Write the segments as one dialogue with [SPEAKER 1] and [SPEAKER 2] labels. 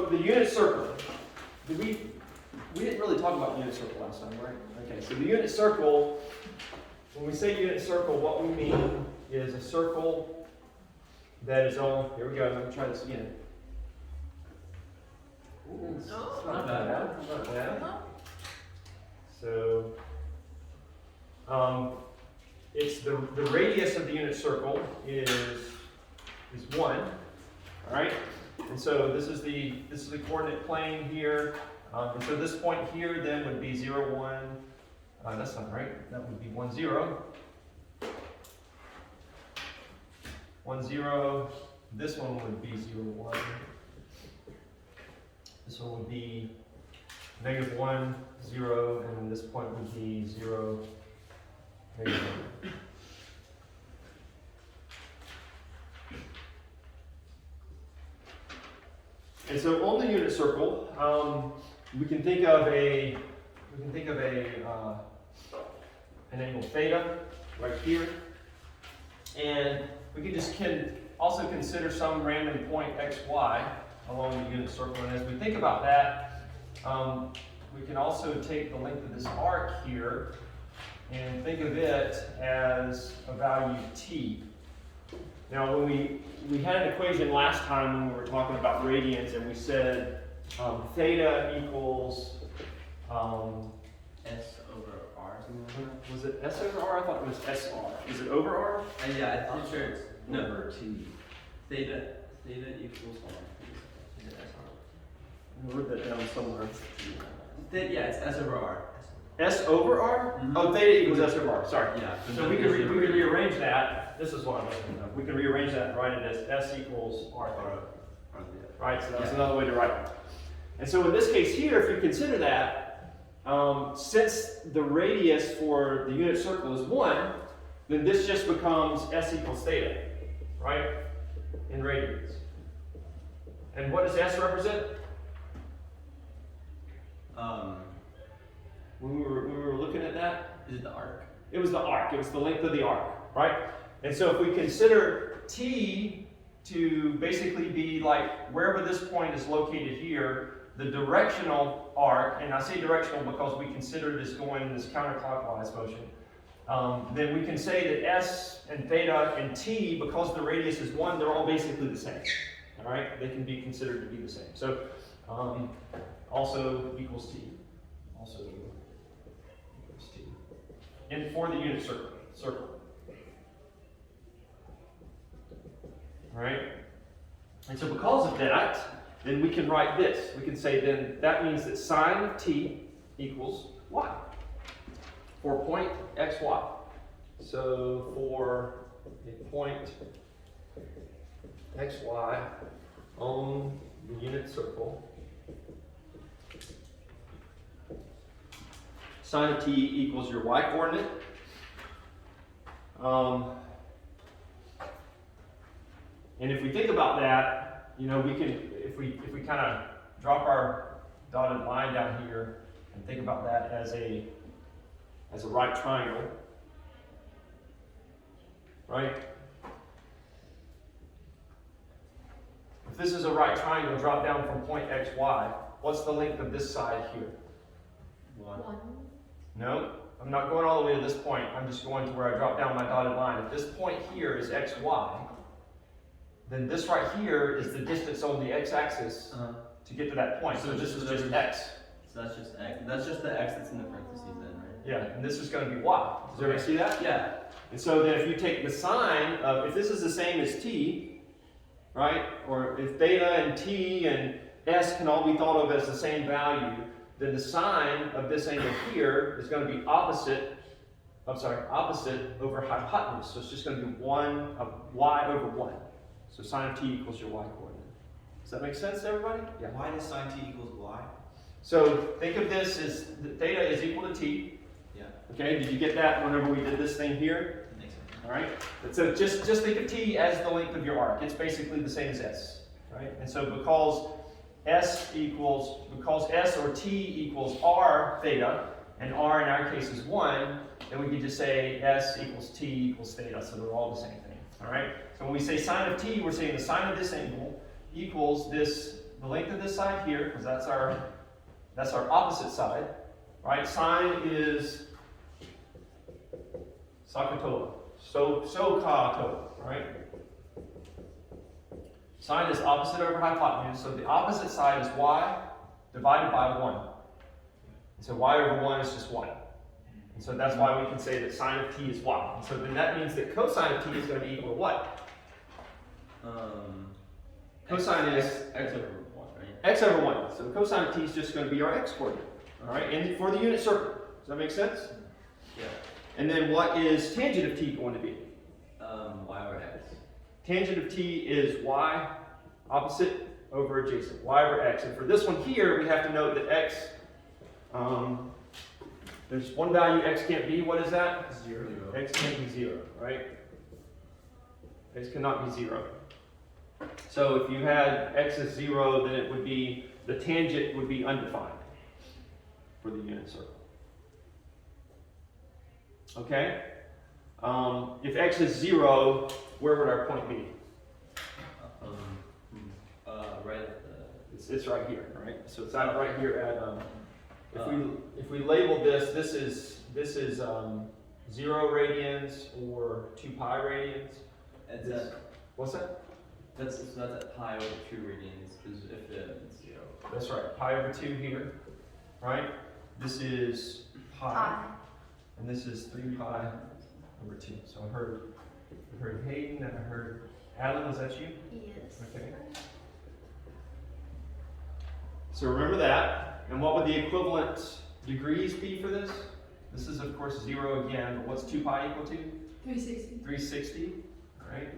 [SPEAKER 1] the unit circle. We didn't really talk about unit circle last time, right? Okay, so the unit circle, when we say unit circle, what we mean is a circle that is on, here we go, let me try this again. Ooh, it's not bad. It's not bad. So, it's the radius of the unit circle is 1, all right? And so this is the coordinate plane here. And so this point here then would be 0, 1. That's not right. That would be 1, 0. 1, 0. This one would be 0, 1. This one would be -1, 0, and then this point would be 0, -1. And so on the unit circle, we can think of an angle theta right here, and we can also consider some random point xy along the unit circle. And as we think about that, we can also take the length of this arc here and think of it as a value t. Now, when we had an equation last time when we were talking about radians, and we said theta equals
[SPEAKER 2] S over R.
[SPEAKER 1] was it S over R? I thought it was SR. Is it over R?
[SPEAKER 2] Yeah, I'm pretty sure it's over T. Theta equals R. Is it SR?
[SPEAKER 1] I wrote that down somewhere.
[SPEAKER 2] Yeah, it's S over R.
[SPEAKER 1] S over R?
[SPEAKER 2] Mm-hmm.
[SPEAKER 1] Oh, theta equals S over R. Sorry.
[SPEAKER 2] Yeah.
[SPEAKER 1] So we can rearrange that. This is what I'm looking at. We can rearrange that and write it as S equals R theta. Right? So that's another way to write it. And so in this case here, if you consider that, since the radius for the unit circle is 1, then this just becomes S equals theta, right? In radians. And what does S represent? When we were looking at that?
[SPEAKER 2] Is it the arc?
[SPEAKER 1] It was the arc. It was the length of the arc, right? And so if we consider T to basically be like wherever this point is located here, the directional arc, and I say directional because we consider this going in this counterclockwise motion, then we can say that S and theta and T, because the radius is 1, they're all basically the same. All right? They can be considered to be the same. So also equals T. Also equals T. And for the unit circle. All right? And so because of that, then we can write this. We can say then that means that sine of t equals y for point xy. So for a point xy on the unit circle, sine of t equals your y coordinate. And if we think about that, you know, we can, if we kind of drop our dotted line down here and think about that as a right triangle, right? If this is a right triangle, drop down from point x, y, what's the length of this side here?
[SPEAKER 3] 1.
[SPEAKER 1] No, I'm not going all the way to this point. I'm just going to where I drop down my dotted line. If this point here is x, y, then this right here is the distance on the x-axis to get to that point. So this is just x.
[SPEAKER 2] So that's just x. That's just the x that's in the parentheses then, right?
[SPEAKER 1] Yeah, and this is going to be y. Does everybody see that?
[SPEAKER 2] Yeah.
[SPEAKER 1] And so then if you take the sine of, if this is the same as t, right? Or if theta and t and s can all be thought of as the same value, then the sine of this angle here is going to be opposite over hypotenuse. So it's just going to be y over 1. So sine of t equals your y coordinate. Does that make sense to everybody?
[SPEAKER 4] Yeah. Why does sine t equals y?
[SPEAKER 1] So think of this as theta is equal to t.
[SPEAKER 4] Yeah.
[SPEAKER 1] Okay, did you get that whenever we did this thing here?
[SPEAKER 4] That makes sense.
[SPEAKER 1] All right. And so just think of t as the length of your arc. It's basically the same as s. Right. And so because s or t equals r theta, and r in our case is 1, then we can just say s equals t equals theta. So they're all the same thing. All right. So when we say sine of t, we're saying the sine of this angle equals this the length of this side here, because that's our opposite side, right? Sine is sakatoa, so-ka-toa, right? Sine is opposite over hypotenuse, so the opposite side is y divided by 1. And so y over 1 is just 1. And so that's why we can say that sine of t is y. And so then that means that cosine of t is going to be equal to what? Cosine is
[SPEAKER 2] x over 1, right?
[SPEAKER 1] x over 1. So cosine of t is just going to be our x coordinate. All right, and for the unit circle. Does that make sense?
[SPEAKER 2] Yeah.
[SPEAKER 1] And then what is tangent of t going to be?
[SPEAKER 2] Y over x.
[SPEAKER 1] Tangent of t is y opposite over adjacent, y over x. And for this one here, we have to note that x, there's one value x can't be. What is that?
[SPEAKER 2] 0.
[SPEAKER 1] X can't be 0, right? X cannot be 0. So if you had x as 0, then it would be, the tangent would be undefined for the unit circle. Okay? If x is 0, where would our point be?
[SPEAKER 2] Right at the.
[SPEAKER 1] It's right here, right? So it's out right here at if we label this is 0 radians or 2 pi radians.
[SPEAKER 2] It's
[SPEAKER 1] This-
[SPEAKER 2] at,
[SPEAKER 1] What's that?
[SPEAKER 2] that's at pi over 2 radians, because if it's 0.
[SPEAKER 1] That's right, pi over 2 here, right? This is pi, and this is 3 pi over 2. So I heard Hayden and I heard Alan. Was that you?
[SPEAKER 3] Yes.
[SPEAKER 1] Okay. So remember that. And what would the equivalent degrees be for this? This is of course 0 again, but what's 2 pi equal to?
[SPEAKER 3] 360.
[SPEAKER 1] 360. All right.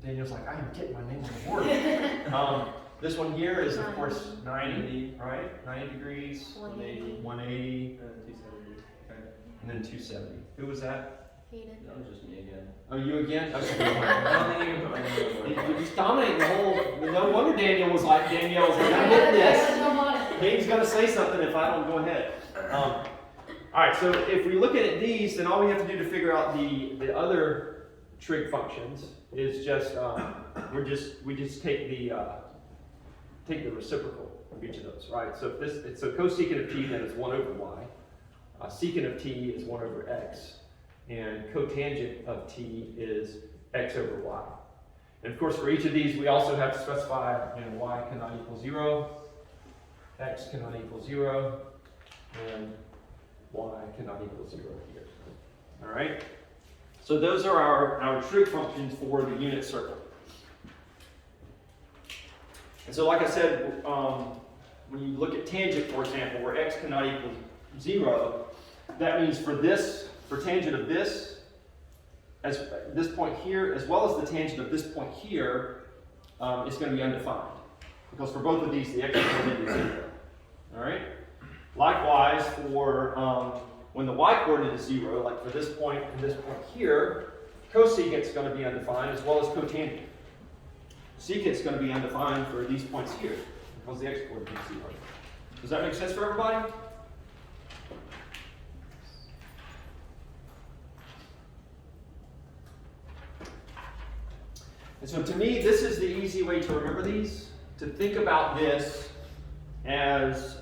[SPEAKER 1] Daniel's like, I am getting my name on the board. This one here is of course 90, right? 90 degrees,
[SPEAKER 3] 180.
[SPEAKER 1] 180,
[SPEAKER 2] 270. Okay.
[SPEAKER 1] and then 270. Who was that?
[SPEAKER 3] Hayden.
[SPEAKER 2] That was just me again.
[SPEAKER 1] Oh, you again? Okay.
[SPEAKER 2] I don't think you can put my name on the board.
[SPEAKER 1] He's dominating the whole. No wonder Danielle's like, I'm hitting this. Hayden's gonna say something if I don't go ahead. All right, so if we look at these, then all we have to do to figure out the other trig functions is just we just take the reciprocal of each of those, right? So if so cosecant of t then is 1 over y, secant of t is 1 over x, and cotangent of t is x over y. And of course, for each of these, we also have to specify, y cannot equal 0, x cannot equal 0, and y cannot equal 0 here. All right? So those are our trig functions for the unit circle. And so like I said, when you look at tangent, for example, where x cannot equal 0, that means for tangent of this, as this point here, as well as the tangent of this point here, is going to be undefined. Because for both of these, the x coordinate is 0. All right? Likewise, for when the y coordinate is 0, like for this point and this point here, cosecant is going to be undefined, as well as cotangent. Secant is going to be undefined for these points here, because the x coordinate is 0. Does that make sense for everybody? And so to me, this is the easy way to remember these, to think about this as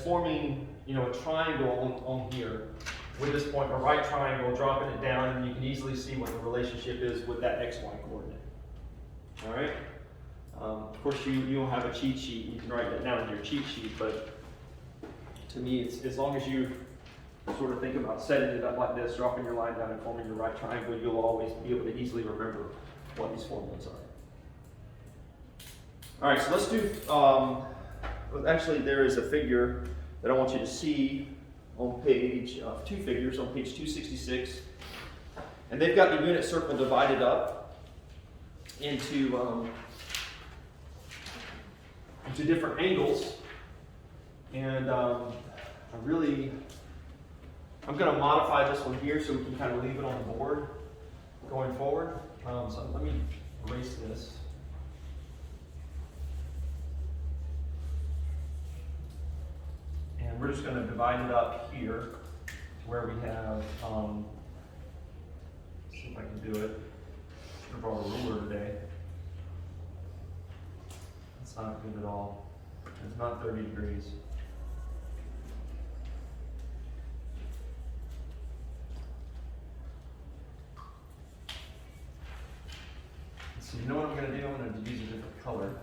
[SPEAKER 1] forming, a triangle on here with this point, a right triangle, dropping it down, and you can easily see what the relationship is with that xy coordinate. All right? Of course, you don't have a cheat sheet. You can write that down in your cheat sheet, but to me, it's as long as you sort of think about setting it up like this, dropping your line down and forming your right triangle, you'll always be able to easily remember what these formulas are. All right, so let's do, actually there is a figure that I want you to see on page, 2 figures on page 266. And they've got the unit circle divided up into different angles. And I'm going to modify this one here so we can kind of leave it on the board going forward. So let me erase this. And we're just going to divide it up here to where we have, see if I can do it. Should have brought a ruler today. Let's That's not good at all. It's not 30 degrees. So you know what I'm going to do? I'm going to use a different color.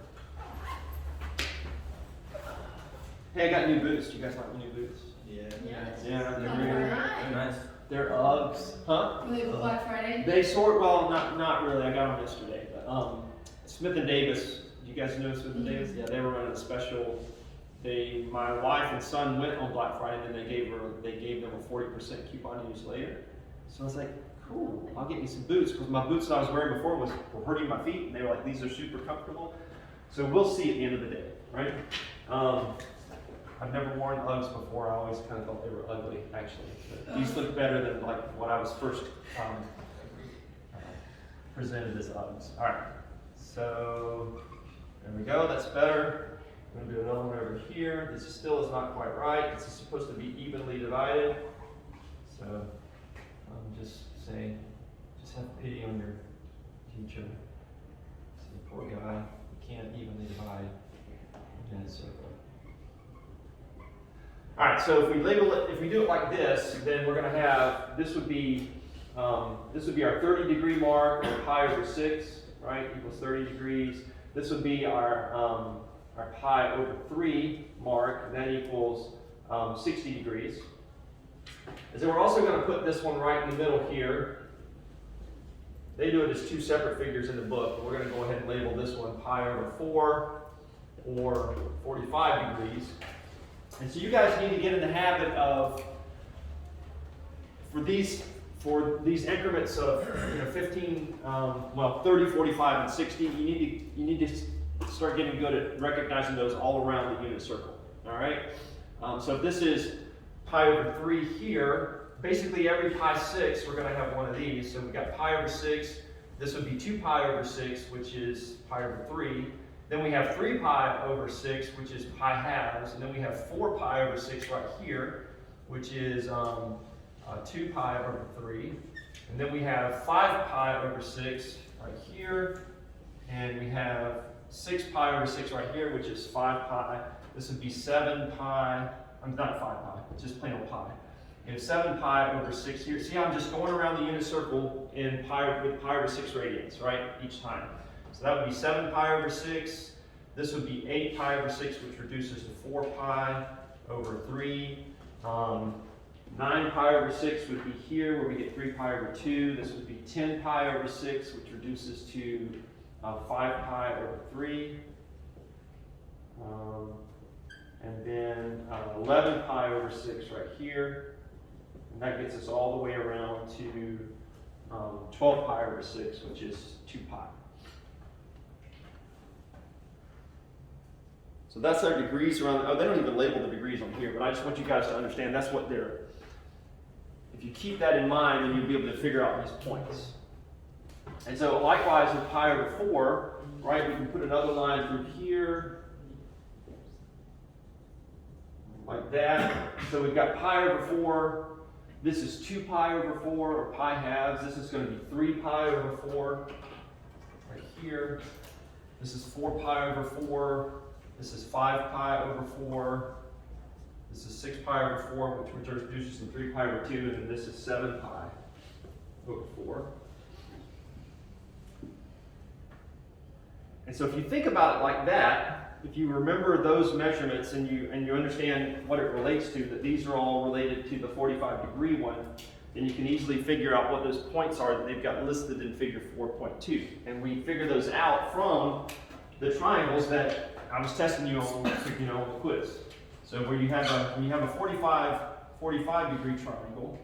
[SPEAKER 1] Hey, I got new boots. Do you guys like my new boots?
[SPEAKER 4] Yeah.
[SPEAKER 3] Yes.
[SPEAKER 1] Yeah, they're
[SPEAKER 3] All
[SPEAKER 1] really
[SPEAKER 3] right.
[SPEAKER 2] Nice.
[SPEAKER 1] They're Uggs. Huh?
[SPEAKER 3] Will they go Black Friday?
[SPEAKER 1] They sort, well, not really. I got them yesterday. But Smith and Davis. Do you guys know Smith and Davis? Yeah, they were running a special. My wife and son went on Black Friday, and then they gave them a 40% coupon to use later. So I was like, cool, I'll get me some boots, because my boots that I was wearing before were hurting my feet, and they were like, these are super comfortable. So we'll see at the end of the day, right? I've never worn Uggs before. I always kind of thought they were ugly, actually. But these look better than like what I was first presented as Uggs. All right, so there we go. That's better. I'm going to do another one over here. This still is not quite right. This is supposed to be evenly divided. So just say, just have pity on your teacher. See, poor guy, he can't evenly divide in a circle. All right, so if we label it, if we do it like this, then we're going to have, this would be our 30-degree mark, or pi over 6, right, equals 30 degrees. This would be our pi over 3 mark, and that equals 60 degrees. And so we're also going to put this one right in the middle here. They do it as two separate figures in the book, but we're going to go ahead and label this one pi over 4, or 45 degrees. And so you guys need to get in the habit of, for these increments of 15, 30, 45, and 60, you need to start getting good at recognizing those all around the unit circle. All right. So if this is pi over 3 here, basically every pi 6 we're going to have one of these. So we've got pi over 6. This would be 2 pi over 6, which is pi over 3. Then we have 3 pi over 6, which is pi halves. And then we have 4 pi over 6 right here, which is 2 pi over 3. And then we have 5 pi over 6 right here. And we have 6 pi over 6 right here, which is 5 pi. This would be 7 pi. I'm not 5 pi, just plain old pi. We have 7 pi over 6 here. See how I'm just going around the unit circle in pi with pi over 6 radians, right, each time. So that would be 7 pi over 6. This would be 8 pi over 6, which reduces to 4 pi over 3. 9 pi over 6 would be here, where we get 3 pi over 2. This would be 10 pi over 6, which reduces to 5 pi over 3. And then 11 pi over 6 right here. And that gets us all the way around to 12 pi over 6, which is 2 pi. So that's our degrees around. Oh, they don't even label the degrees on here, but I just want you guys to understand that's what they're. If you keep that in mind, then you'll be able to figure out these points. And so likewise with pi over 4, right, we can put another line through here, like that. So we've got pi over 4. This is 2 pi over 4, or pi halves. This is going to be 3 pi over 4, right here. This is 4 pi over 4. This is 5 pi over 4. This is 6 pi over 4, which reduces to 3 pi over 2, and then this is 7 pi over 4. And so if you think about it like that, if you remember those measurements and you understand what it relates to, that these are all related to the 45-degree one, then you can easily figure out what those points are that they've got listed in figure 4.2. And we figure those out from the triangles that I was testing you on, on the quiz. So where you have a 45-degree triangle,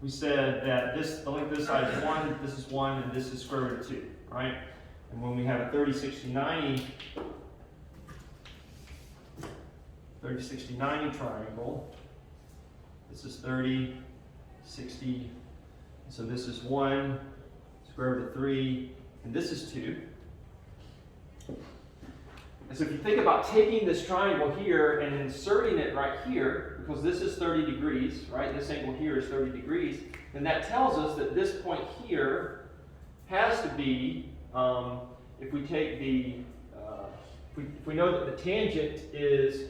[SPEAKER 1] we said that the length of this side is 1, this is 1, and this is square root of 2, right? And when we have a 30, 60, 90 triangle, this is 30, 60, so this is 1, square root of 3, and this is 2. And so if you think about taking this triangle here and inserting it right here, because this is 30 degrees, right? This angle here is 30 degrees, then that tells us that this point here has to be if we take the, if we know that the tangent is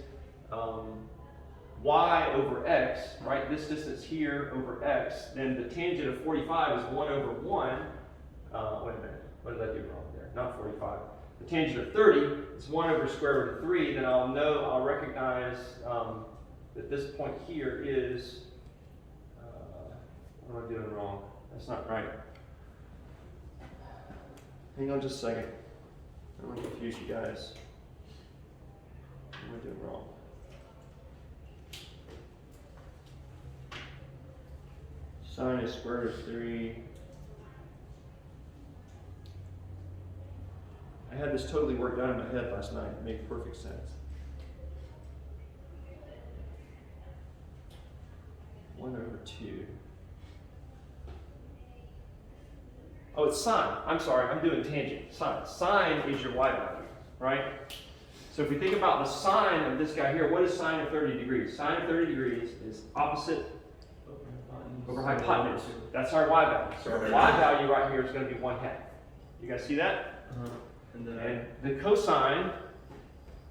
[SPEAKER 1] y over x, right, this distance here over x, then the tangent of 45 is 1 over 1. Wait a minute, what did I do wrong there? Not 45. The tangent of 30 is 1 over square root of 3, then I'll recognize that this point here is, what am I doing wrong? That's not right. Hang on just a second. I don't want to confuse you guys. What am I doing wrong? Sine is square root of 3. I had this totally worked out in my head last night. It made perfect sense. 1 over 2. Oh, it's sine. I'm sorry, I'm doing tangent. Sine. Sine is your y value, right? So if we think about the sine of this guy here, what is sine of 30 degrees? Sine of 30 degrees is opposite over hypotenuse. That's our y value. So our y value right here is going to be 1/2. You guys see that? And the cosine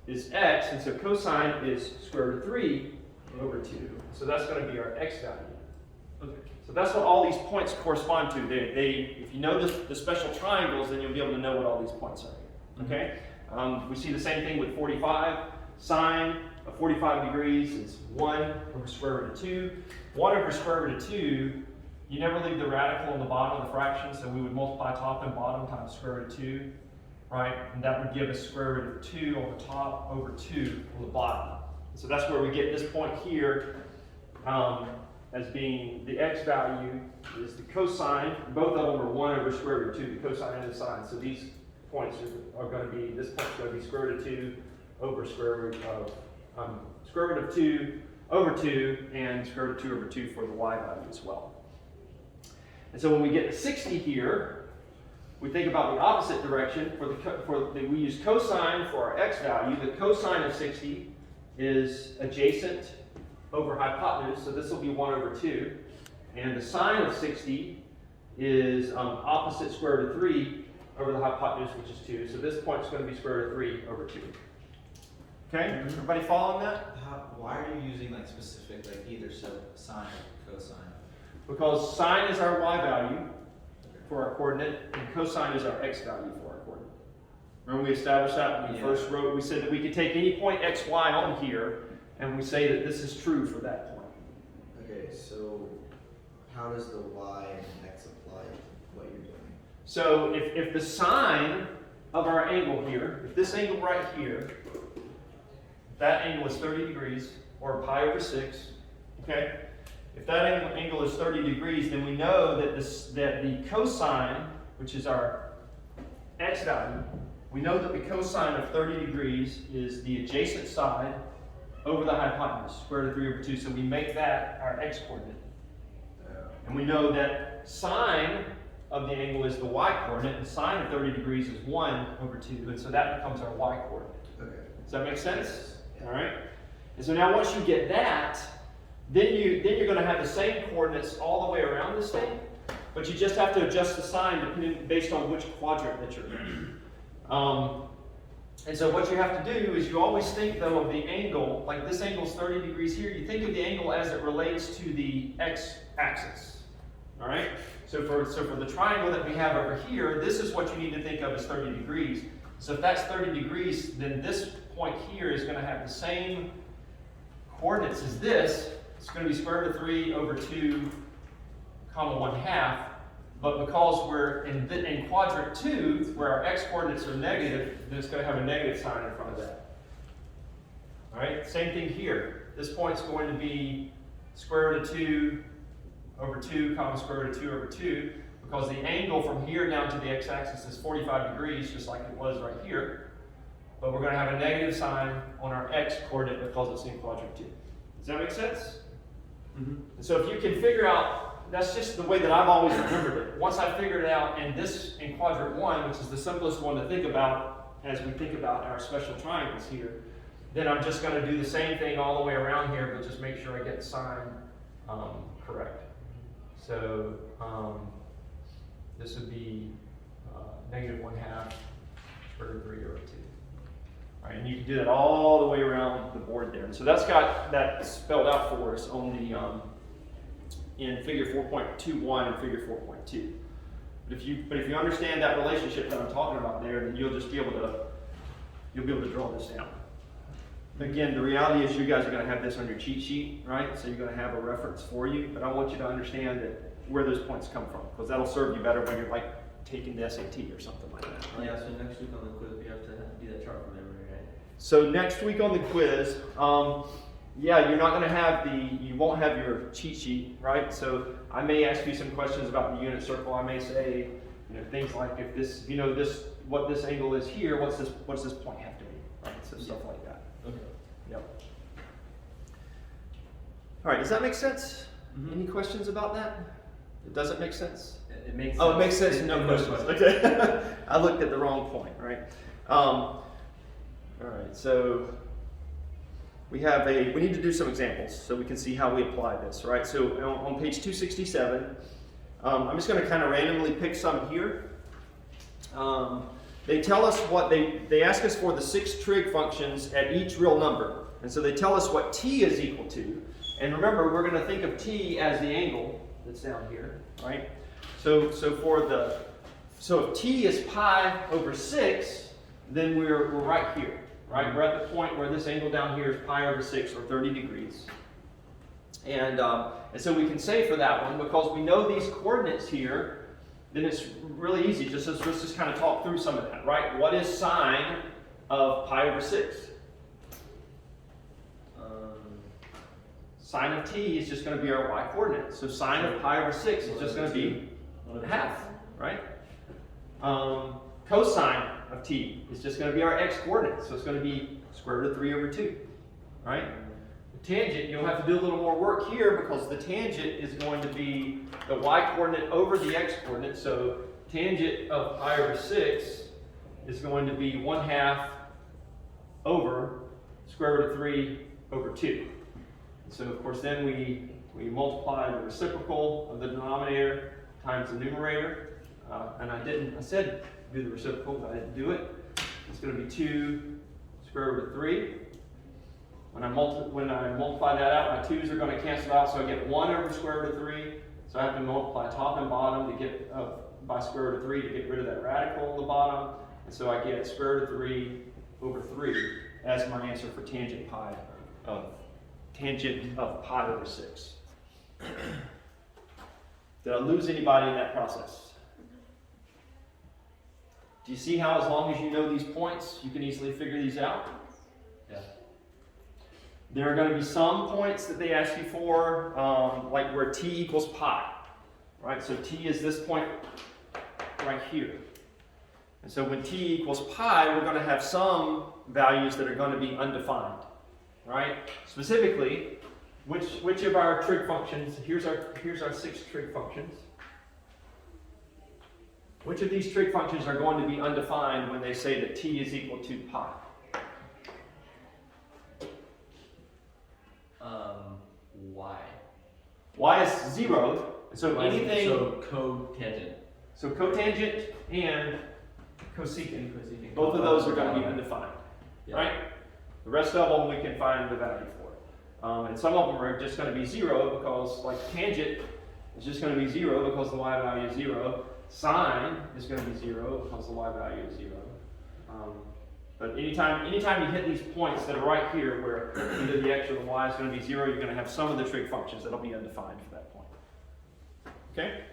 [SPEAKER 1] is x, and so cosine is square root of 3 over 2. So that's going to be our x value. Okay. So that's what all these points correspond to. If you know the special triangles, then you'll be able to know what all these points are. Okay? We see the same thing with 45. Sine of 45 degrees is 1 over square root of 2. 1 over square root of 2, you never leave the radical on the bottom of the fraction, so we would multiply top and bottom times square root of 2, right? And that would give us square root of 2 on the top over 2 on the bottom. So that's where we get this point here as being the x value is the cosine. Both of them are 1 over square root of 2, the cosine and the sine. So these points are going to be, this point's going to be square root of 2 over square root of 2 over 2 and square root of 2 over 2 for the y value as well. And so when we get to 60 here, we think about the opposite direction. We use cosine for our x value. The cosine of 60 is adjacent over hypotenuse, so this will be 1 over 2. And the sine of 60 is opposite square root of 3 over the hypotenuse, which is 2. So this point is going to be square root of 3 over 2. Okay, everybody following that?
[SPEAKER 4] Why are you using like specific, like either sine or cosine?
[SPEAKER 1] Because sine is our y value for our coordinate, and cosine is our x value for our coordinate. Remember we established that when we first wrote, we said that we could take any point x, y on here, and we say that this is true for that point.
[SPEAKER 4] Okay, so how does the y and x apply to what you're doing?
[SPEAKER 1] So if the sine of our angle here, if this angle right here, that angle is 30 degrees, or pi over 6, okay? If that angle is 30 degrees, then we know that the cosine, which is our x value, we know that the cosine of 30 degrees is the adjacent side over the hypotenuse, square root of 3 over 2, so we make that our x coordinate. And we know that sine of the angle is the y coordinate, and sine of 30 degrees is 1 over 2, and so that becomes our y coordinate.
[SPEAKER 4] Okay.
[SPEAKER 1] Does that make sense? All right. And so now once you get that, then you're going to have the same coordinates all the way around this thing, but you just have to adjust the sign based on which quadrant that you're in. And so what you have to do is you always think though of the angle, like this angle is 30 degrees here, you think of the angle as it relates to the x-axis. All right. So for the triangle that we have over here, this is what you need to think of as 30 degrees. So if that's 30 degrees, then this point here is going to have the same coordinates as this. It's going to be square root of 3 over 2, comma 1/2. But because we're in quadrant 2, where our x coordinates are negative, then it's going to have a negative sign in front of that. All right, same thing here. This point's going to be square root of 2 over 2, comma square root of 2 over 2, because the angle from here down to the x-axis is 45 degrees, just like it was right here. But we're going to have a negative sign on our x coordinate because it's in quadrant 2. Does that make sense? Mm-hmm. And so if you can figure out, that's just the way that I've always remembered it. Once I figured it out in quadrant 1, which is the simplest one to think about as we think about our special triangles here, then I'm just going to do the same thing all the way around here, but just make sure I get the sign negative 1/2 square root of 3 over 2. All right, and you can do that all the way around the board there. And so that's got that spelled out for us on the in figure 4.21 and figure 4.2. But if you understand that relationship that I'm talking about there, then you'll just be able to draw this down. Again, the reality is you guys are going to have this on your cheat sheet, right? So you're going to have a reference for you, but I want you to understand that where those points come from, because that'll serve you better when you're like taking the SAT or something like that. Right?
[SPEAKER 2] Yeah, so next week on the quiz, we have to do that chart from memory, right?
[SPEAKER 1] So next week on the quiz, yeah, you're not going to have you won't have your cheat sheet, right? So I may ask you some questions about the unit circle. I may say, things like if this, what this angle is here, what's this point have to be, right? So stuff like that.
[SPEAKER 2] Okay.
[SPEAKER 1] Yep. All right, does that make sense?
[SPEAKER 2] Mm-hmm.
[SPEAKER 1] Any questions about that? It doesn't make sense?
[SPEAKER 2] It makes sense.
[SPEAKER 1] Oh, it makes sense. No
[SPEAKER 2] questions.
[SPEAKER 1] questions. Okay. I looked at the wrong point, right? All right, so we need to do some examples so we can see how we apply this, right? So on page 267, I'm just going to kind of randomly pick some here. They tell us they ask us for the 6 trig functions at each real number. And so they tell us what t is equal to. And remember, we're going to think of t as the angle that's down here, right? So if t is pi over 6, then we're right here, right? We're at the point where this angle down here is pi over 6, or 30 degrees. And so we can say for that one, because we know these coordinates here, then it's really easy. Let's just kind of talk through some of that, right? What is sine of pi over 6? Sine of t is just going to be our y coordinate. So sine of pi over 6 is just going to be 1/2, right? Cosine of t is just going to be our x coordinate. So it's going to be square root of 3 over 2, right? The tangent, you'll have to do a little more work here because the tangent is going to be the y coordinate over the x coordinate. So tangent of pi over 6 is going to be 1/2 over square root of 3 over 2. So of course then we multiply the reciprocal of the denominator times the numerator. And I said do the reciprocal, but I didn't do it. It's going to be 2 square root of 3. When I multiply that out, my 2's are going to cancel out, so I get 1 over square root of 3. So I have to multiply top and bottom to get by square root of 3 to get rid of that radical on the bottom. And so I get square root of 3 over 3 as my answer for tangent of pi over 6. Did I lose anybody in that process? Do you see how as long as you know these points, you can easily figure these out?
[SPEAKER 2] Yeah.
[SPEAKER 1] There are going to be some points that they ask you for, like where t equals pi, right? So t is this point right here. And so when t equals pi, we're going to have some values that are going to be undefined, right? Specifically, which of our trig functions, here's our 6 trig functions. Which of these trig functions are going to be undefined when they say that t is equal to pi?
[SPEAKER 2] Y.
[SPEAKER 1] Y is 0. So anything.
[SPEAKER 2] So cotangent.
[SPEAKER 1] So cotangent and cosecant. Both of those are going to be undefined, right? The rest of them we can find the value for. And some of them are just going to be 0 because, like tangent is just going to be 0 because the y value is 0. Sine is going to be 0 because the y value is 0. But anytime you hit these points that are right here where either the x or the y is going to be 0, you're going to have some of the trig functions that will be undefined for that point. Okay?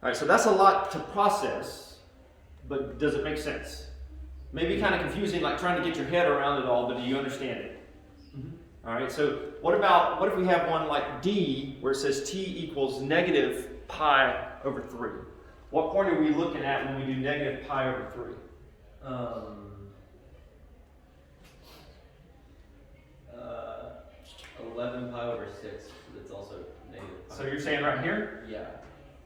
[SPEAKER 1] All right, so that's a lot to process, but does it make sense? Maybe kind of confusing, like trying to get your head around it all, but do you understand it? Mm-hmm. All right, so what if we have one like D where it says t equals negative pi over 3? What point are we looking at when we do negative pi over 3?
[SPEAKER 2] 11 pi over 6. That's also negative pi.
[SPEAKER 1] So you're saying right here?
[SPEAKER 2] Yeah.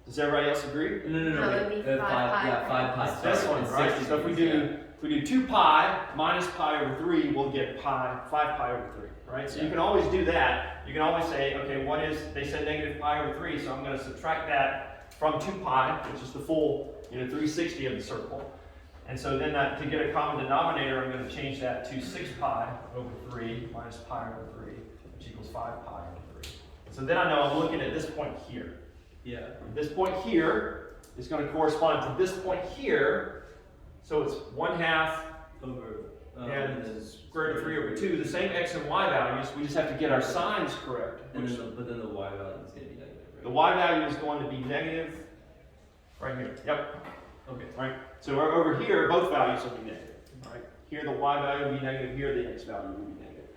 [SPEAKER 1] Does everybody else agree?
[SPEAKER 2] No.
[SPEAKER 3] That would be 5 pi.
[SPEAKER 2] Yeah, 5 pi.
[SPEAKER 1] This
[SPEAKER 2] Sorry,
[SPEAKER 1] one,
[SPEAKER 2] it's
[SPEAKER 1] right?
[SPEAKER 2] 60
[SPEAKER 1] So if we do 2 pi minus pi over 3, we'll get 5 pi over 3, right? So you can always do that. You can always say, okay, they said negative pi over 3, so I'm going to subtract that from 2 pi, which is the full 360 of the circle. And so then to get a common denominator, I'm going to change that to 6 pi over 3 minus pi over 3, which equals 5 pi over 3. So then I know I'm looking at this point here.
[SPEAKER 2] Yeah.
[SPEAKER 1] This point here is going to correspond to this point here. So it's 1/2
[SPEAKER 2] Over.
[SPEAKER 1] and square root of 3 over 2. The same x and y values, we just have to get our signs correct.
[SPEAKER 2] And then but then the y value is going to be negative, right?
[SPEAKER 1] The y value is going to be negative right here. Yep.
[SPEAKER 2] Okay.
[SPEAKER 1] Right? So over here, both values will be negative. Right? Here the y value will be negative, here the x value will be negative.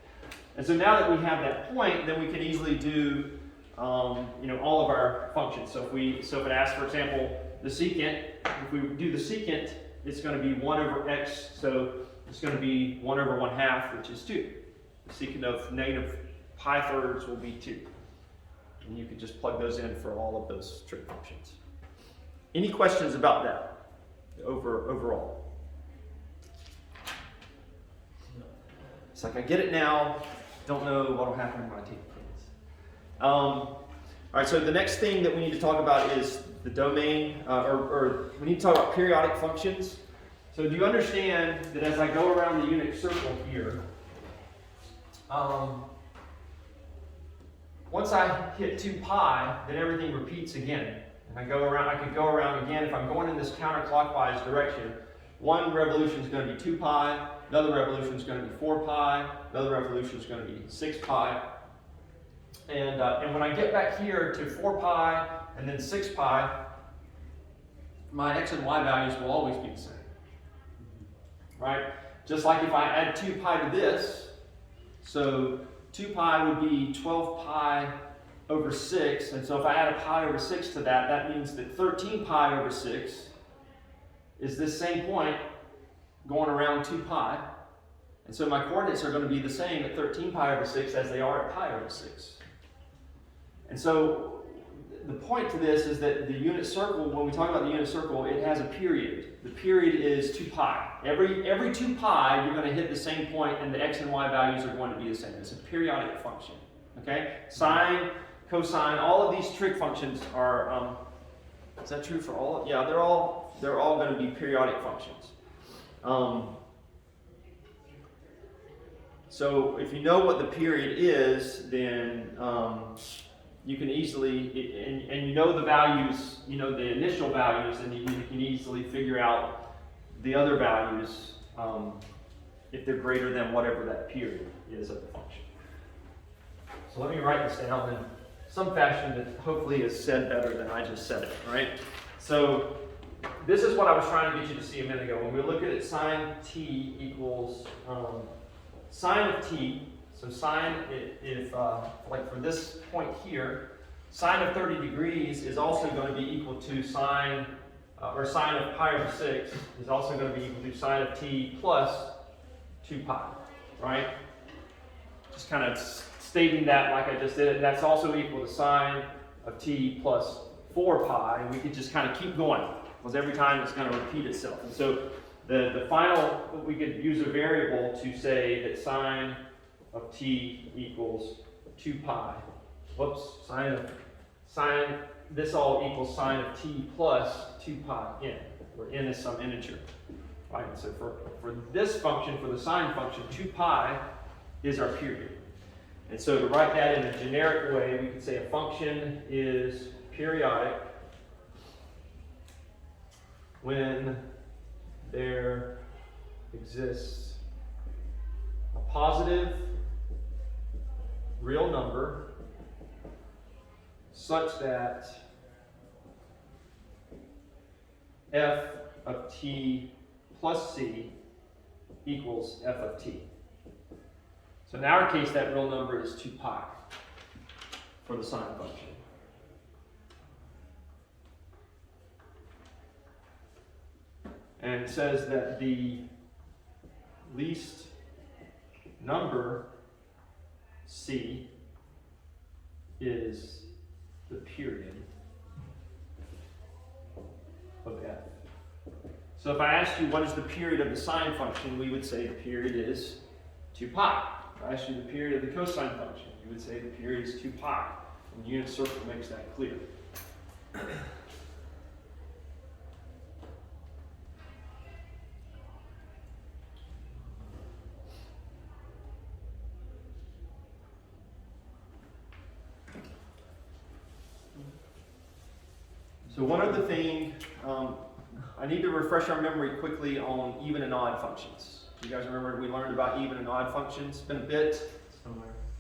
[SPEAKER 1] And so now that we have that point, then we can easily do all of our functions. So if it asks, for example, the secant, if we do the secant, it's going to be 1 over x, so it's going to be 1 over 1/2, which is 2. The secant of negative pi thirds will be 2. And you can just plug those in for all of those trig functions. Any questions about that overall?
[SPEAKER 2] No.
[SPEAKER 1] It's like I get it now, don't know what will happen when I take the kids. All right, so the next thing that we need to talk about is the domain, or we need to talk about periodic functions. So do you understand that as I go around the unit circle here, once I hit 2 pi, then everything repeats again. And I could go around again. If I'm going in this counterclockwise direction, one revolution is going to be 2 pi, another revolution is going to be 4 pi, another revolution is going to be 6 pi. And when I get back here to 4 pi and then 6 pi, my x and y values will always be the same. Right? Just like if I add 2 pi to this, so 2 pi would be 12 pi over 6, and so if I add a pi over 6 to that, that means that 13 pi over 6 is this same point going around 2 pi, and so my coordinates are going to be the same at 13 pi over 6 as they are at pi over 6. And so the point to this is that the unit circle, when we talk about the unit circle, it has a period. The period is 2 pi. Every 2 pi, you're going to hit the same point, and the x and y values are going to be the same. It's a periodic function. Okay? Sine, cosine, all of these trig functions are. Is that true for all? Yeah, they're all going to be periodic functions. So if you know what the period is, then you can easily, and you know the values, the initial values, and you can easily figure out the other values if they're greater than whatever that period is of the function. So let me write this down in some fashion that hopefully is said better than I just said it, right? So this is what I was trying to get you to see a minute ago. When we look at it, sine t equals sine of t. So sine, if like for this point here, sine of 30 degrees is also going to be equal to sine, or sine of pi over 6 is also going to be equal to sine of t plus 2 pi, right? Just kind of stating that like I just did it, and that's also equal to sine of t plus 4 pi, and we could just kind of keep going, because every time it's going to repeat itself. And so the final, we could use a variable to say that sine of t equals 2 pi. Whoops, sine, this all equals sine of t plus 2 pi n, where n is some integer. Right, so for this function, for the sine function, 2 pi is our period. And so to write that in a generic way, we could say a function is periodic when there exists a positive real number such that f of t plus c equals f of t. So in our case, that real number is 2 pi for the sine function. And it says that the least number c is the period of f. So if I asked you what is the period of the sine function, we would say the period is 2 pi. If I asked you the period of the cosine function, you would say the period is 2 pi. And the unit circle makes that clear. So one other thing, I need to refresh our memory quickly on even and odd functions. You guys remember we learned about even and odd functions? It's been a bit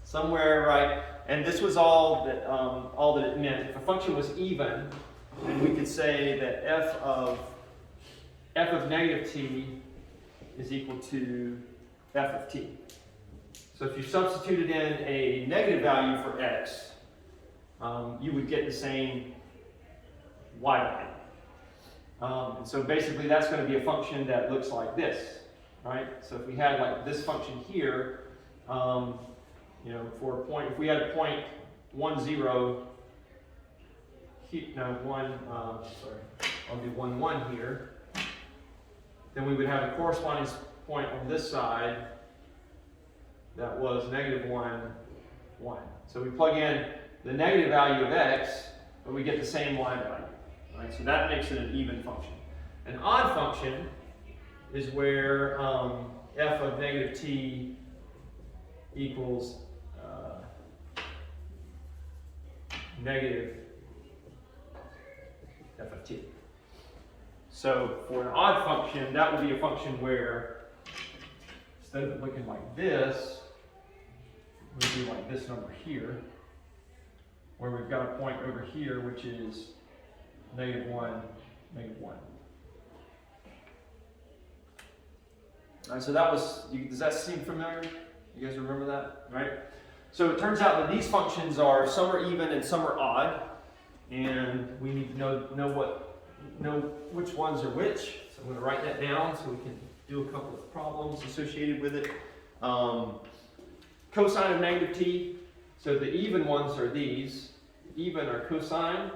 [SPEAKER 1] somewhere, right? And this was all that it meant. If a function was even, then we could say that f of negative t is equal to f of t. So if you substituted in a negative value for x, you would get the same y value. And so basically that's going to be a function that looks like this, right? So if we had like this function here, you know, for a point, if we had a point 1, 0, I'll do 1, 1 here, then we would have a corresponding point on this side that was negative 1, 1. So we plug in the negative value of x, but we get the same y value. Right? So that makes it an even function. An odd function is where f of negative t equals negative f of t. So for an odd function, that would be a function where instead of it looking like this, it would be like this number here, where we've got a point over here which is negative 1, negative 1. All right, so that was, does that seem familiar? You guys remember that, right? So it turns out that these functions are, some are even and some are odd, and we need to know which ones are which. So I'm going to write that down so we can do a couple of problems associated with it. Cosine of negative t. So the even ones are these. Even are cosine,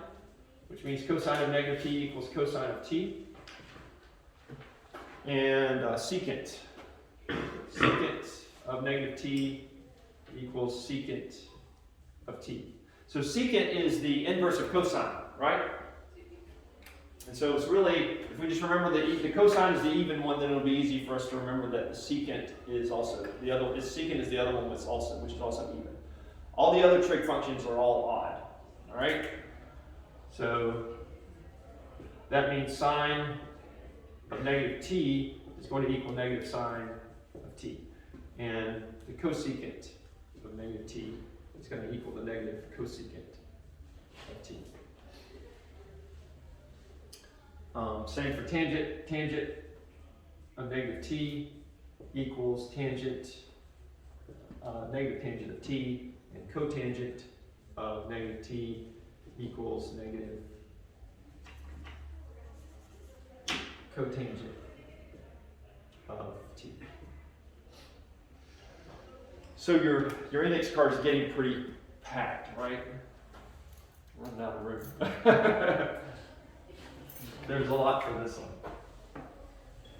[SPEAKER 1] which means cosine of negative t equals cosine of t. And secant. Secant of negative t equals secant of t. So secant is the inverse of cosine, right? And so it's really, if we just remember the cosine is the even one, then it'll be easy for us to remember that the secant is also the other. Secant is the other one which is also even. All the other trig functions are all odd. All right. So that means sine of negative t is going to equal negative sine of t, and the cosecant of negative t is going to equal the negative cosecant of t. Same for tangent. Tangent of negative t equals tangent, negative tangent of t, and cotangent of negative t equals negative cotangent of t. So your index card is getting pretty packed, right? We're running out of room. There's a lot for this one.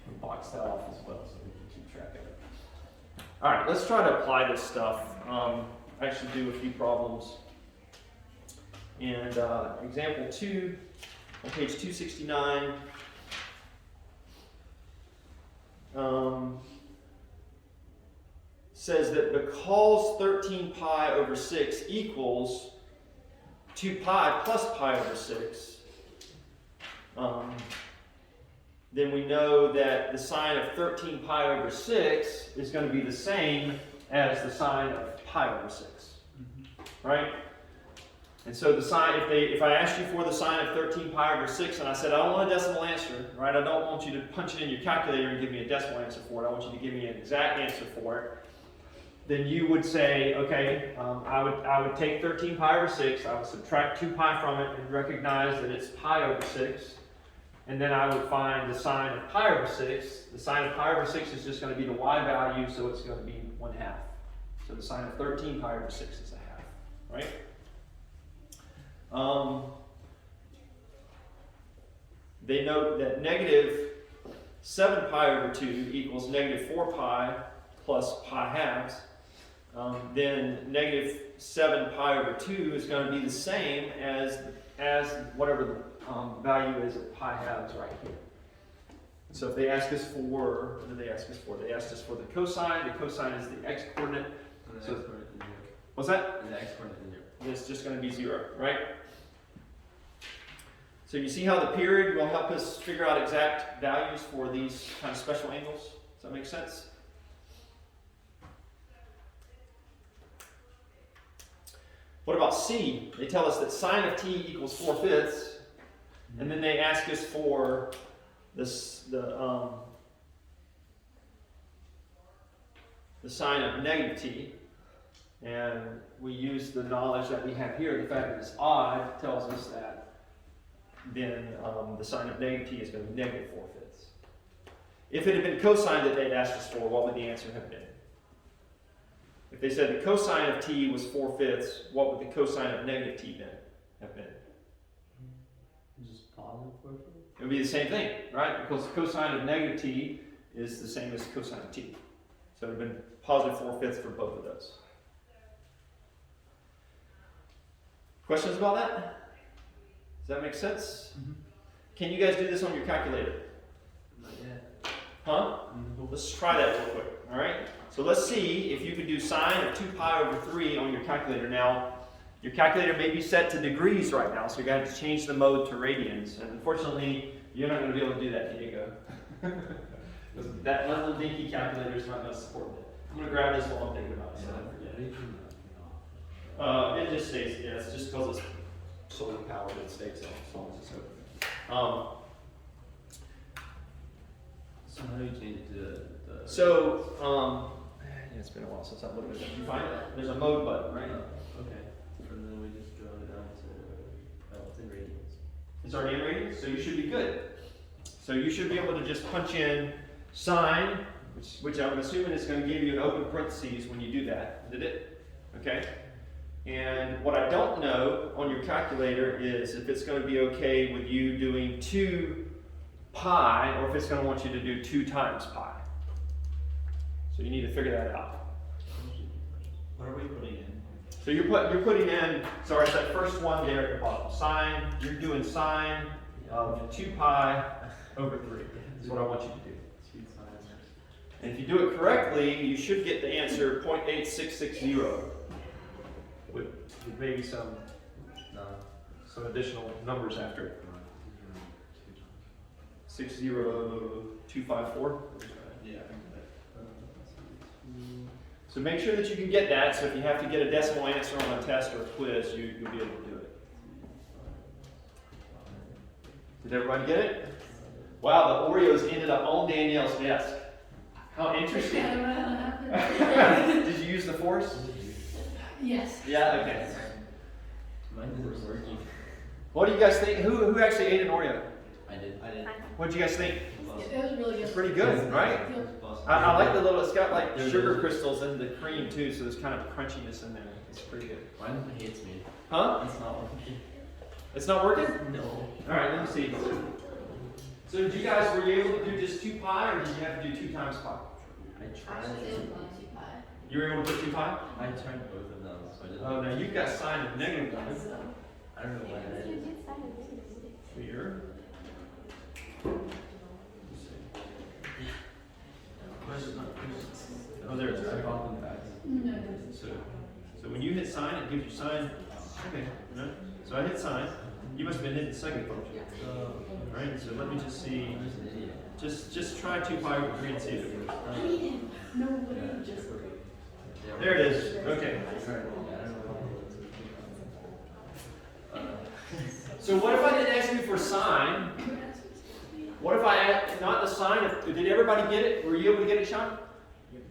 [SPEAKER 1] We'll box that off as well so we can keep track of it. All right, let's try to apply this stuff. Actually do a few problems. And example 2 on page 269. Says that because 13 pi over 6 equals 2 pi plus pi over 6, then we know that the sine of 13 pi over 6 is going to be the same as the sine of pi over 6, right? And so the sine, if I asked you for the sine of 13 pi over 6 and I said I don't want a decimal answer, right? I don't want you to punch it in your calculator and give me a decimal answer for it. I want you to give me an exact answer for it. Then you would say, okay, I would take 13 pi over 6, I would subtract 2 pi from it and recognize that it's pi over 6. And then I would find the sine of pi over 6. The sine of pi over 6 is just going to be the y value, so it's going to be 1/2. So the sine of 13 pi over 6 is 1/2, right? They note that negative 7 pi over 2 equals negative 4 pi plus pi halves. Then negative 7 pi over 2 is going to be the same as whatever the value is of pi halves right here. So if they ask us for, what did they ask us for? They asked us for the cosine. The cosine is the x-coordinate. So, what's that?
[SPEAKER 2] And the x-coordinate in 0.
[SPEAKER 1] It's just going to be 0, right? So you see how the period will help us figure out exact values for these kind of special angles? Does that make sense? What about C? They tell us that sine of t equals 4/5, and then they ask us for this, the sine of negative t, and we use the knowledge that we have here. The fact that it's odd tells us that then the sine of negative t is going to be negative 4/5. If it had been cosine that they'd asked us for, what would the answer have been? If they said the cosine of t was 4/5, what would the cosine of negative t have been?
[SPEAKER 2] Just positive 4/5?
[SPEAKER 1] It would be the same thing, right? Because cosine of negative t is the same as cosine of t. So it would have been positive 4/5 for both of those. Questions about that? Does that make sense?
[SPEAKER 2] Mm-hmm.
[SPEAKER 1] Can you guys do this on your calculator?
[SPEAKER 2] Not yet.
[SPEAKER 1] Huh?
[SPEAKER 2] Mm-hmm.
[SPEAKER 1] Let's try that real quick, all right? So let's see if you can do sine of 2 pi over 3 on your calculator. Now, your calculator may be set to degrees right now, so you're going to have to change the mode to radians. And unfortunately, you're not going to be able to do that, Diego. That little dinky calculator is not going to support it. I'm going to grab this while I'm thinking about it. It just stays, yeah, it's just because it's solar powered, it stays on as long as it's open.
[SPEAKER 2] So how do you change it to the...
[SPEAKER 1] Yeah, it's been a while since I've looked at it. You find it? There's a mode button, right?
[SPEAKER 2] Okay. And then we just draw it down to, it's in radians.
[SPEAKER 1] It's already in radians, so you should be good. So you should be able to just punch in sine, which I'm assuming is going to give you an open parentheses when you do that. Did it? Okay. And what I don't know on your calculator is if it's going to be okay with you doing 2 pi, or if it's going to want you to do 2 times pi. So you need to figure that out.
[SPEAKER 4] What are we putting in?
[SPEAKER 1] So you're putting in, sorry, it's that first one there at the bottom. Sine, you're doing sine of 2 pi over 3. Is what I want you to do. And if you do it correctly, you should get the answer 0.8660 with maybe some additional numbers after it. 60254.
[SPEAKER 4] Yeah.
[SPEAKER 1] So make sure that you can get that, so if you have to get a decimal answer on a test or a quiz, you'll be able to do it. Did everybody get it? Wow, the Oreos ended up on Danielle's desk. How interesting. Did you use the force?
[SPEAKER 3] Yes.
[SPEAKER 1] Yeah, okay.
[SPEAKER 2] Mine isn't working.
[SPEAKER 1] What do you guys think? Who actually ate an Oreo?
[SPEAKER 2] I did.
[SPEAKER 1] What did you guys think?
[SPEAKER 3] It was really good.
[SPEAKER 1] It's pretty good, right? I like the little, it's got like sugar crystals in the cream too, so there's kind of crunchiness in there. It's pretty good.
[SPEAKER 2] Mine hates me.
[SPEAKER 1] Huh?
[SPEAKER 2] It's not working.
[SPEAKER 1] It's not working?
[SPEAKER 2] No.
[SPEAKER 1] Alright, let me see. So did you guys, were you able to do just 2 pi, or did you have to do 2 times pi?
[SPEAKER 2] I tried.
[SPEAKER 1] You were able to put 2 pi?
[SPEAKER 2] I tried both of them, so I didn't.
[SPEAKER 1] Oh, now you've got sine of negative 1.
[SPEAKER 2] I don't know why that is.
[SPEAKER 1] Here. Oh, there it is.
[SPEAKER 2] I off in the back.
[SPEAKER 3] No.
[SPEAKER 1] So when you hit sine, it gives you sine. Okay. No? So I hit sine. You must have been hitting the second function. Alright, so let me just see.
[SPEAKER 2] I'm just an idiot.
[SPEAKER 1] Just try 2 pi over 3 and see if it works.
[SPEAKER 3] No, just.
[SPEAKER 1] There it is. Okay. So what if I didn't ask you for sine? What if I add not the sine of, did everybody get it? Were you able to get it, Sean?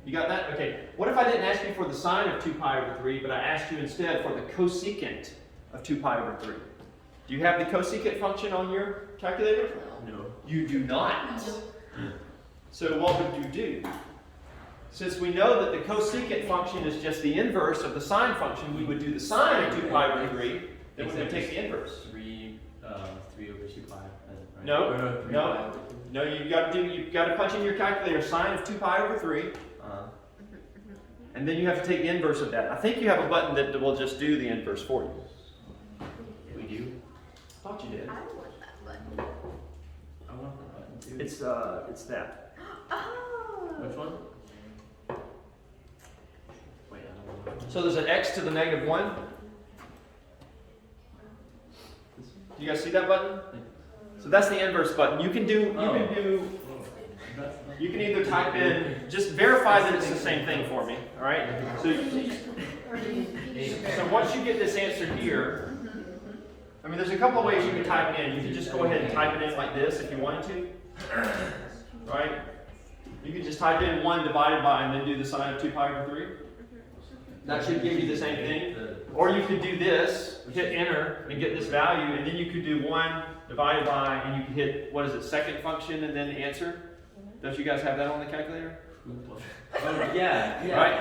[SPEAKER 1] You got that? Okay. What if I didn't ask you for the sine of 2 pi over 3, but I asked you instead for the cosecant of 2 pi over 3? Do you have the cosecant function on your calculator?
[SPEAKER 2] No.
[SPEAKER 1] You do not. So what would you do? Since we know that the cosecant function is just the inverse of the sine function, we would do the sine of 2 pi over 3, then we're going to take the inverse.
[SPEAKER 2] 3 over 2 pi. Right?
[SPEAKER 1] No,
[SPEAKER 2] Or no, 3
[SPEAKER 1] no.
[SPEAKER 2] pi over 2.
[SPEAKER 1] No, you've got to punch in your calculator sine of 2 pi over 3, and then you have to take the inverse of that. I think you have a button that will just do the inverse for you.
[SPEAKER 2] We do?
[SPEAKER 1] I thought you did.
[SPEAKER 5] I want that button.
[SPEAKER 2] I want that button too.
[SPEAKER 1] It's that.
[SPEAKER 5] Oh.
[SPEAKER 2] Which one? Wait, I don't know.
[SPEAKER 1] So there's an x to the negative 1.
[SPEAKER 2] This one?
[SPEAKER 1] Do you guys see that button? So that's the inverse button. You can do,
[SPEAKER 2] That's not-
[SPEAKER 1] you can either type in, just verify that it's the same thing for me, all right? So once you get this answer here, I mean, there's a couple of ways you can type it in. You can just go ahead and type it in like this if you wanted to, right? You can just type in 1 divided by and then do the sign of 2 pi over 3. That should give you the same thing. Or you could do this, hit enter, and get this value, and then you could do 1 divided by, and you could hit, what is it, second function, and then answer. Don't you guys have that on the calculator?
[SPEAKER 2] Oh, yeah, yeah.
[SPEAKER 1] Right?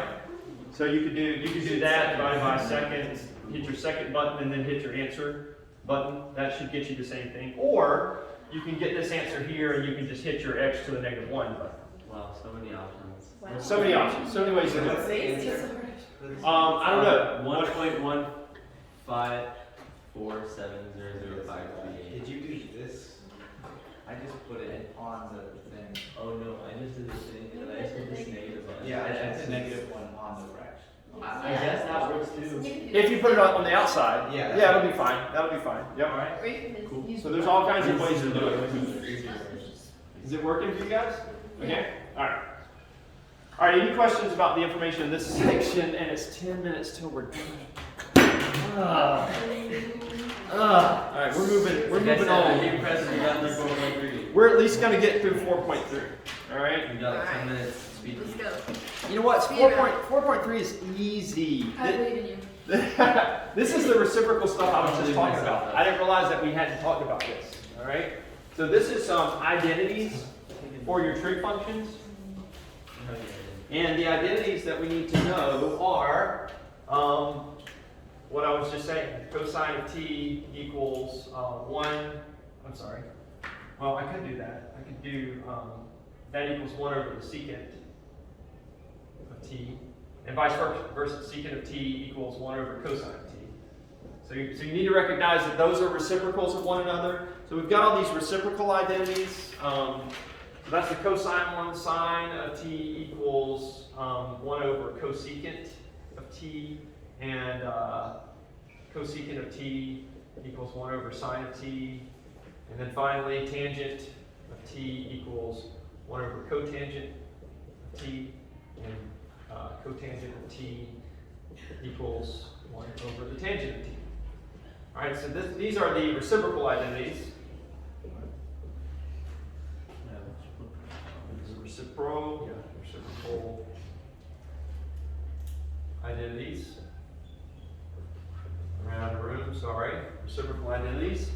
[SPEAKER 1] So you could do that divided by second, hit your second button, and then hit your answer button. That should get you the same thing. Or you can get this answer here, and you can just hit your x to the negative 1 button.
[SPEAKER 2] Wow, so many options.
[SPEAKER 1] So many options, so many ways to do
[SPEAKER 4] What's
[SPEAKER 1] it.
[SPEAKER 4] the answer?
[SPEAKER 1] I don't know.
[SPEAKER 2] 1.154700538.
[SPEAKER 6] Did you do this? I just put it on the thing.
[SPEAKER 2] Oh no, I just did the thing, and I just put this negative on.
[SPEAKER 6] Yeah, I did the -1 on the fraction.
[SPEAKER 2] I guess that works too.
[SPEAKER 1] If you put it on the outside,
[SPEAKER 4] Yeah.
[SPEAKER 1] yeah, it'll be fine. That'll be fine. Yep.
[SPEAKER 2] Alright.
[SPEAKER 1] Cool. So there's all kinds of ways to do it. Is it working for you guys? Okay. All right. All right. Any questions about the information in this section? And it's 10 minutes till we're done. All right. We're moving on. We're at least going to get through 4.3. All right.
[SPEAKER 2] We got 10 minutes to speed.
[SPEAKER 5] Let's go.
[SPEAKER 1] You know what?
[SPEAKER 5] Speed round.
[SPEAKER 1] 4.3 is easy.
[SPEAKER 3] I believe in you.
[SPEAKER 1] This is the reciprocal stuff I was just talking about. I didn't realize that we hadn't talked about this. All right. So this is some identities for your trig functions. And the identities that we need to know are what I was just saying. Cosine of t equals 1. I'm sorry. Well, I could do that. I could do that equals 1 over the secant of t. And vice versa, secant of t equals 1 over cosine of t. So you need to recognize that those are reciprocals of one another. So we've got all these reciprocal identities. So that's the cosine one, sine of t equals 1 over cosecant of t, and cosecant of t equals 1 over sine of t. And then finally, tangent of t equals 1 over cotangent of t, and cotangent of t equals 1 over the tangent of t. All right, so these are the reciprocal identities. Reciprocal identities. Around the room, sorry. Reciprocal identities.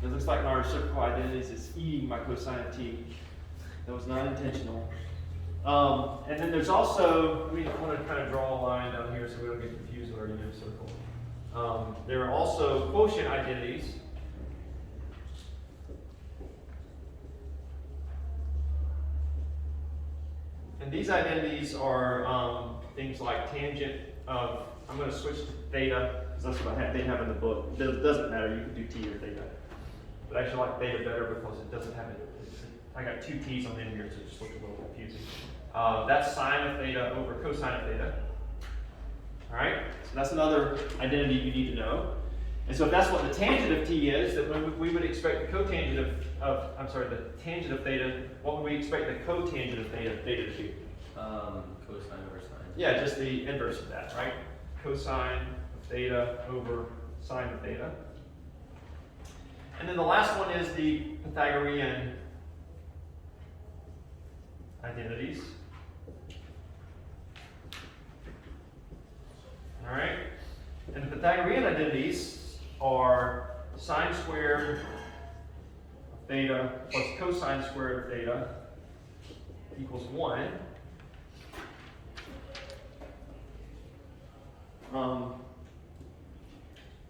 [SPEAKER 1] It looks like my reciprocal identities is eating my cosine of t. That was not intentional. And then there's also, I want to kind of draw a line down here so we don't get confused with our unit circle. There are also quotient identities. And these identities are things like tangent of, I'm going to switch to theta, because that's what they have in the book. It doesn't matter, you can do t or theta. But I actually like theta better because it doesn't have it. I got 2 t's on the end here, so it just looks a little confusing. That's sine of theta over cosine of theta. All right, so that's another identity you need to know. And so if that's what the tangent of t is, then we would expect the cotangent the tangent of theta, what would we expect the cotangent of theta to be?
[SPEAKER 2] Cosine over sine.
[SPEAKER 1] Yeah, just the inverse of that, right? Cosine of theta over sine of theta. And then the last one is the Pythagorean identities. All right? And the Pythagorean identities are sine squared of theta plus cosine squared of theta equals 1.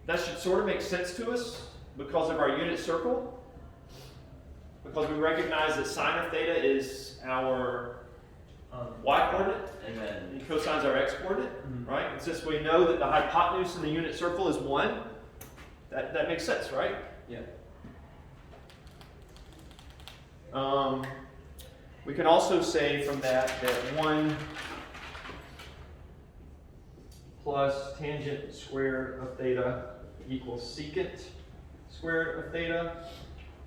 [SPEAKER 1] That should sort of make sense to us because of our unit circle. Because we recognize that sine of theta is our y-coordinate, and cosine is our x-coordinate, right? And since we know that the hypotenuse in the unit circle is 1, that makes sense, right?
[SPEAKER 2] Yeah.
[SPEAKER 1] We can also say from that 1 plus tangent squared of theta equals secant squared of theta.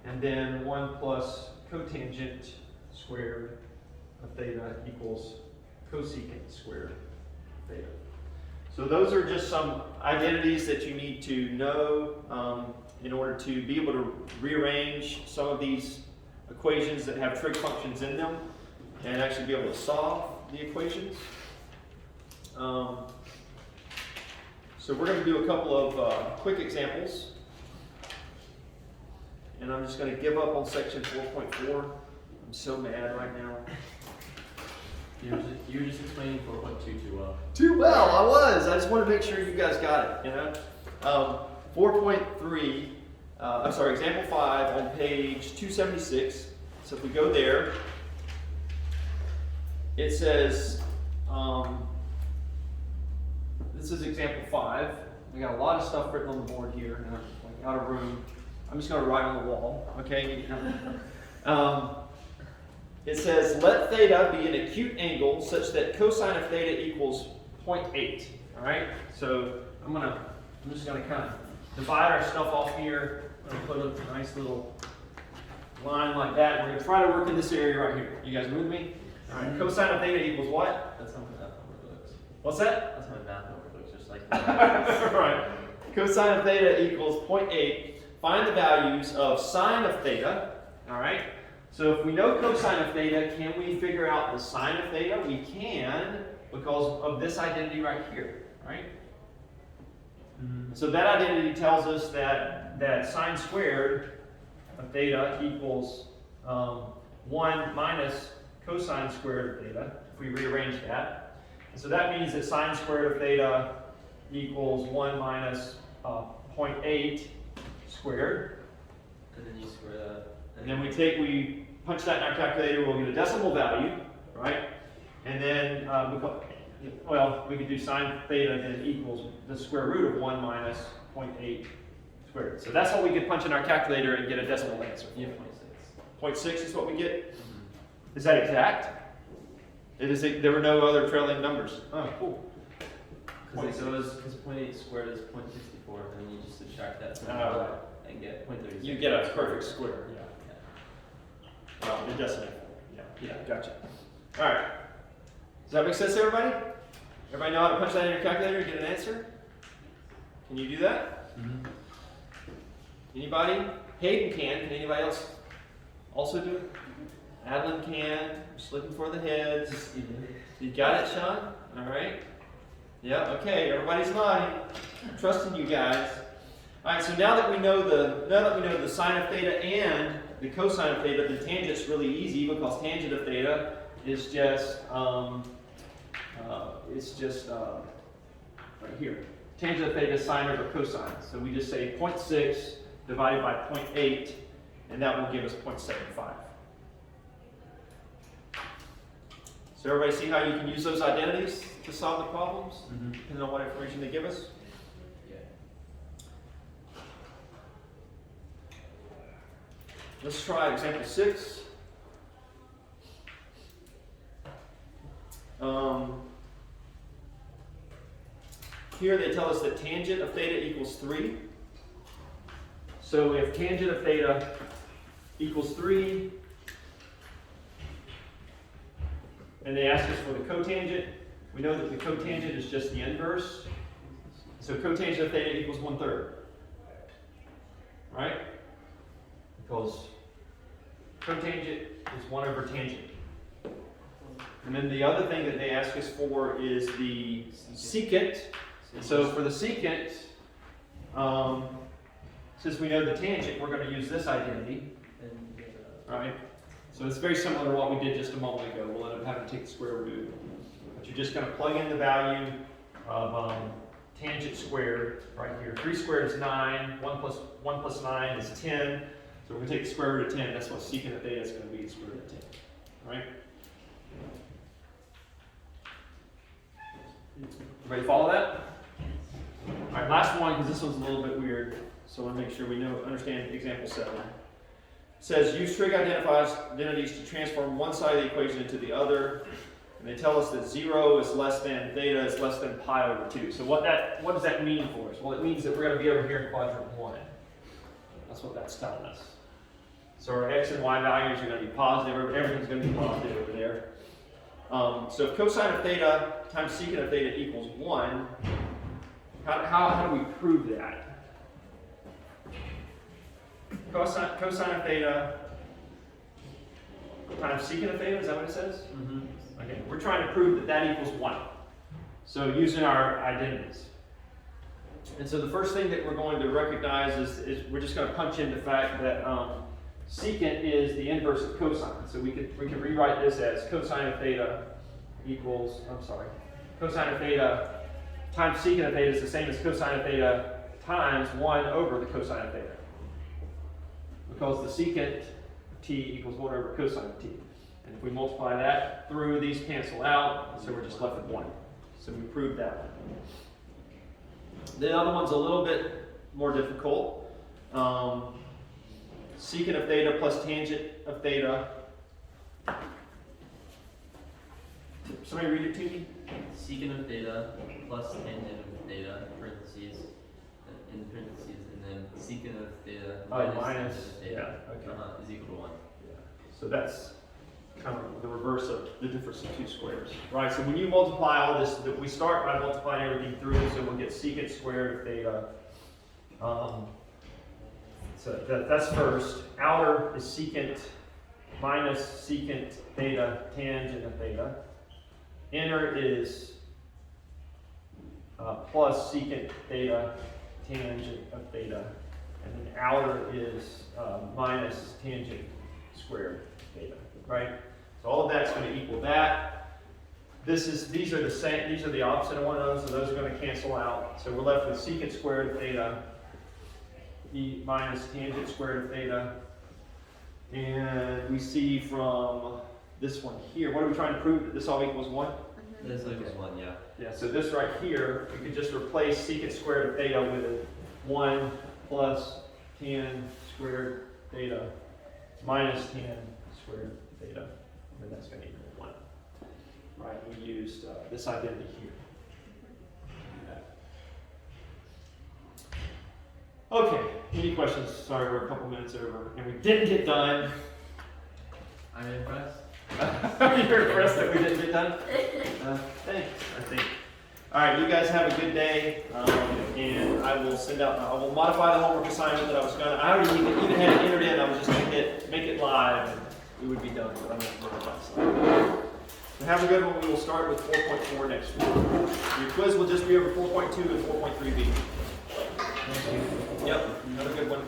[SPEAKER 1] and then 1 plus cotangent squared of theta equals cosecant squared of theta. So those are just some identities that you need to know in order to be able to rearrange some of these equations that have trig functions in them and actually be able to solve the equations. So we're going to do a couple of quick examples. And I'm just going to give up on section 4.4. I'm so mad right now.
[SPEAKER 2] You were just explaining 4.2 too well.
[SPEAKER 1] Too well, I was. I just want to make sure you guys got it, you know? 4.3, I'm sorry, example 5 on page 276. So if we go there, it says, this is example 5. We got a lot of stuff written on the board here, and I'm like out of room. I'm just going to write on the wall, okay? It says, let theta be an acute angle such that cosine of theta equals 0.8. All right? So I'm just going to kind of divide our stuff off here. I'm going to put a nice little line like that. We're going to try to work in this area right here. You guys with me? All right. Cosine of theta equals what?
[SPEAKER 2] That's how my math homework looks.
[SPEAKER 1] What's that?
[SPEAKER 2] That's how my math homework looks, just like
[SPEAKER 1] Right. Cosine of theta equals 0.8. Find the values of sine of theta. All right. So if we know cosine of theta, can we figure out the sine of theta? We can, because of this identity right here, right? So that identity tells us that sine squared of theta equals 1 minus cosine squared of theta, if we rearrange that. And so that means that sine squared of theta equals 1 minus 0.8 squared.
[SPEAKER 2] And then you square that.
[SPEAKER 1] And then we punch that in our calculator, we'll get a decimal value, right? And then, we could do sine theta, then it equals the square root of 1 minus 0.8 squared. So that's what we could punch in our calculator and get a decimal answer.
[SPEAKER 2] Yeah, 0.6.
[SPEAKER 1] 0.6 is what we get? Is that exact? There were no other trailing numbers. Oh, cool.
[SPEAKER 2] Because 0.8 squared is 0.64, and then you just subtract that from and get 0.36.
[SPEAKER 1] You get a perfect square.
[SPEAKER 2] Yeah.
[SPEAKER 1] The decimal. Yeah, gotcha. All right. Does that make sense to everybody? Everybody know how to punch that in your calculator and get an answer? Can you do that?
[SPEAKER 2] Mm-hmm.
[SPEAKER 1] Anybody? Hayden can. Can anybody else also do it? Adeline can. Just looking for the heads. You got it, Sean? All right. Yeah. Okay. Everybody's nodding. I'm trusting you guys. All right. So now that we know the sine of theta and the cosine of theta, the tangent's really easy because tangent of theta is just right here. Tangent of theta is sine over cosine. So we just say 0.6 divided by 0.8, and that will give us 0.75. So everybody see how you can use those identities to solve the problems, depending on what information they give us? Let's try example 6. Here they tell us that tangent of theta equals 3. So if tangent of theta equals 3, and they ask us for the cotangent, we know that the cotangent is just the inverse. So cotangent of theta equals 1/3. Right? Because cotangent is 1 over tangent. And then the other thing that they ask us for is the secant. And so for the secant, since we know the tangent, we're going to use this identity. Right? So it's very similar to what we did just a moment ago. We'll end up having to take the square root. But you're just going to plug in the value of tangent squared right here. 3 squared is 9. 1 plus 9 is 10. So we're going to take the square root of 10. That's what secant of theta is going to be, the square root of 10. Right? Everybody follow that? All right, last one, because this one's a little bit weird. So I want to make sure we understand example 7. It says, use trig identities to transform one side of the equation into the other. And they tell us that 0 is less than theta is less than pi over 2. So what does that mean for us? Well, it means that we're going to be over here in quadrant 1. That's what that's telling us. So our x and y values are going to be positive, everything's going to be positive over there. So if cosine of theta times secant of theta equals 1, how do we prove that? Cosine of theta times secant of theta, is that what it says?
[SPEAKER 2] Mm-hmm.
[SPEAKER 1] Okay, we're trying to prove that that equals 1. So using our identities. And so the first thing that we're going to recognize is we're just going to punch in the fact that secant is the inverse of cosine. So we can rewrite this as cosine of theta equals, cosine of theta times secant of theta is the same as cosine of theta times 1 over the cosine of theta. Because the secant of t equals 1 over cosine of t. And if we multiply that through, these cancel out, so we're just left with 1. So we proved that one. The other one's a little bit more difficult. Secant of theta plus tangent of theta. Somebody read it to me?
[SPEAKER 2] Secant of theta plus tangent of theta, parentheses, in parentheses, and then secant of theta minus tangent of theta
[SPEAKER 1] yeah, okay.
[SPEAKER 2] is equal to 1.
[SPEAKER 1] So that's kind of the reverse of the difference of two squares, right? So when you multiply all this, we start by multiplying everything through, so we'll get secant squared of theta. So that's first. Outer is secant minus secant theta tangent of theta. Inner is plus secant theta tangent of theta. And then outer is minus tangent squared theta, right? So all of that's going to equal that. These are the same, these are the opposite of one of those, so those are going to cancel out. So we're left with secant squared of theta minus tangent squared of theta. And we see from this one here, what are we trying to prove? That this all equals 1?
[SPEAKER 2] This equals 1, yeah.
[SPEAKER 1] Yeah, so this right here, we could just replace secant squared of theta with a 1 plus tan squared theta minus tan squared theta, and then that's going to equal 1. Right, we used this identity here. Okay, any questions? Sorry, we're a couple minutes over, and we didn't get done.
[SPEAKER 2] I'm impressed.
[SPEAKER 1] You're impressed that we didn't get done? Thanks, I think. All right, you guys have a good day, and I will modify the homework assignment that I was gonna, I already even had it entered in, I was just gonna make it live, and we would be done, but I'm gonna modify it. So have a good one. We will start with 4.4 next week. Your quiz will just be over 4.2 and 4.3b. Yep, have a good one.